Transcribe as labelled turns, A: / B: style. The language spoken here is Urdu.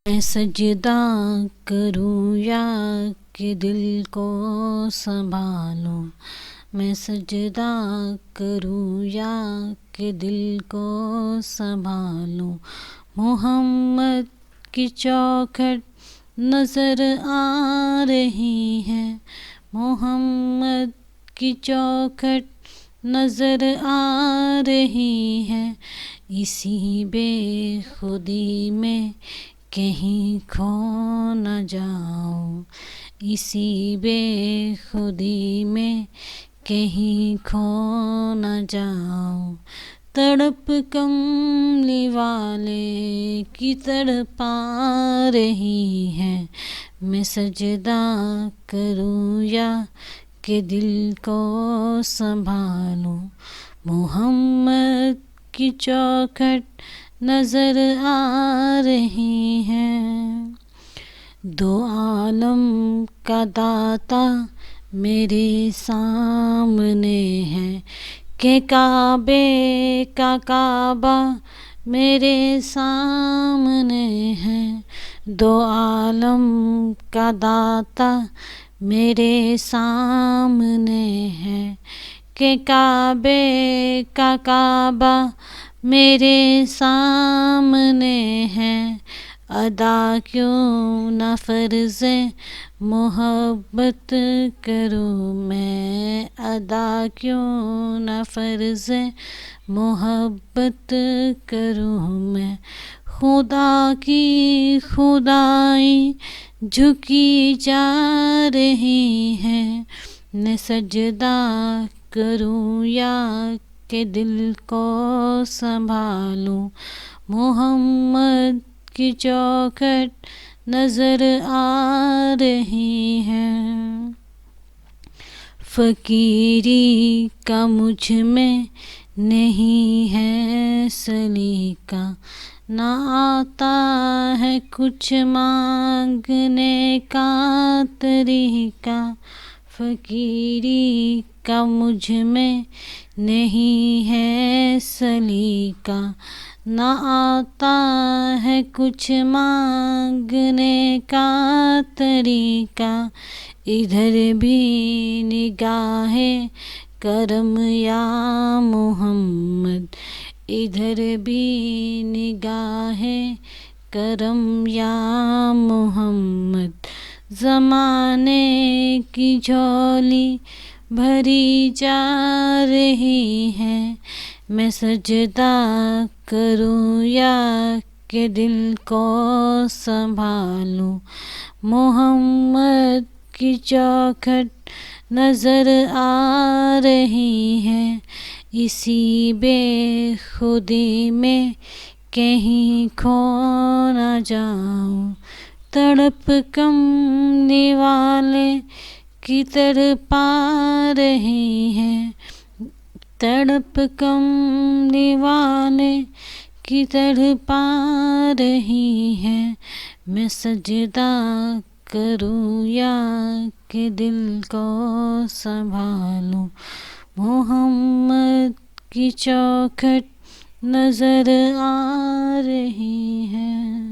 A: میں سجدہ کروں یا کہ دل کو سنبھالوں، میں سجدہ کروں یا کہ دل کو سنبھالوں، محمد کی چوکھٹ نظر آ رہی ہے، محمد کی چوکھٹ نظر آ رہی ہے، اسی بے خودی میں کہیں کھو نہ جاؤں، اسی بے خودی میں کہیں کھو نہ جاؤں، تڑپ کملی والے کی تڑپا رہی ہے، میں سجدہ کروں یا کہ دل کو سنبھالوں، محمد کی چوکھٹ نظر آ رہی ہے، دو عالم کا داتا میرے سامنے ہے، کہ کعبے کا کعبہ میرے سامنے ہے، دو عالم کا داتا میرے سامنے ہے، کہ کعبے کا کعبہ میرے سامنے ہے، ادا کیوں نہ فرض محبت کروں میں، ادا کیوں نہ فرض محبت کروں میں، خدا کی خدائی جھکی جا رہی ہے، میں سجدہ کروں یا کہ دل کو سنبھالوں، محمد کی چوکھٹ نظر آ رہی ہے، فقیری کا مجھ میں نہیں ہے سلیقہ، نہ آتا ہے کچھ مانگنے کا طریقہ، فقیری کا مجھ میں نہیں ہے سلیقہ، نہ آتا ہے کچھ مانگنے کا طریقہ، ادھر بھی نگاہ کرم یا محمد، ادھر بھی نگاہ کرم یا محمد، زمانے کی جھولی بھری جا رہی ہے، میں سجدہ کروں یا کہ دل کو سنبھالوں، محمد کی چوکھٹ نظر آ رہی ہے، اسی بے خودی میں کہیں کھو نہ جاؤں، تڑپ کملی والے کی تڑپا رہی ہے، تڑپ کملی والے کی تڑپا رہی ہے، میں سجدہ کروں یا کہ دل کو سنبھالوں، محمد کی چوکھٹ نظر آ رہی ہے۔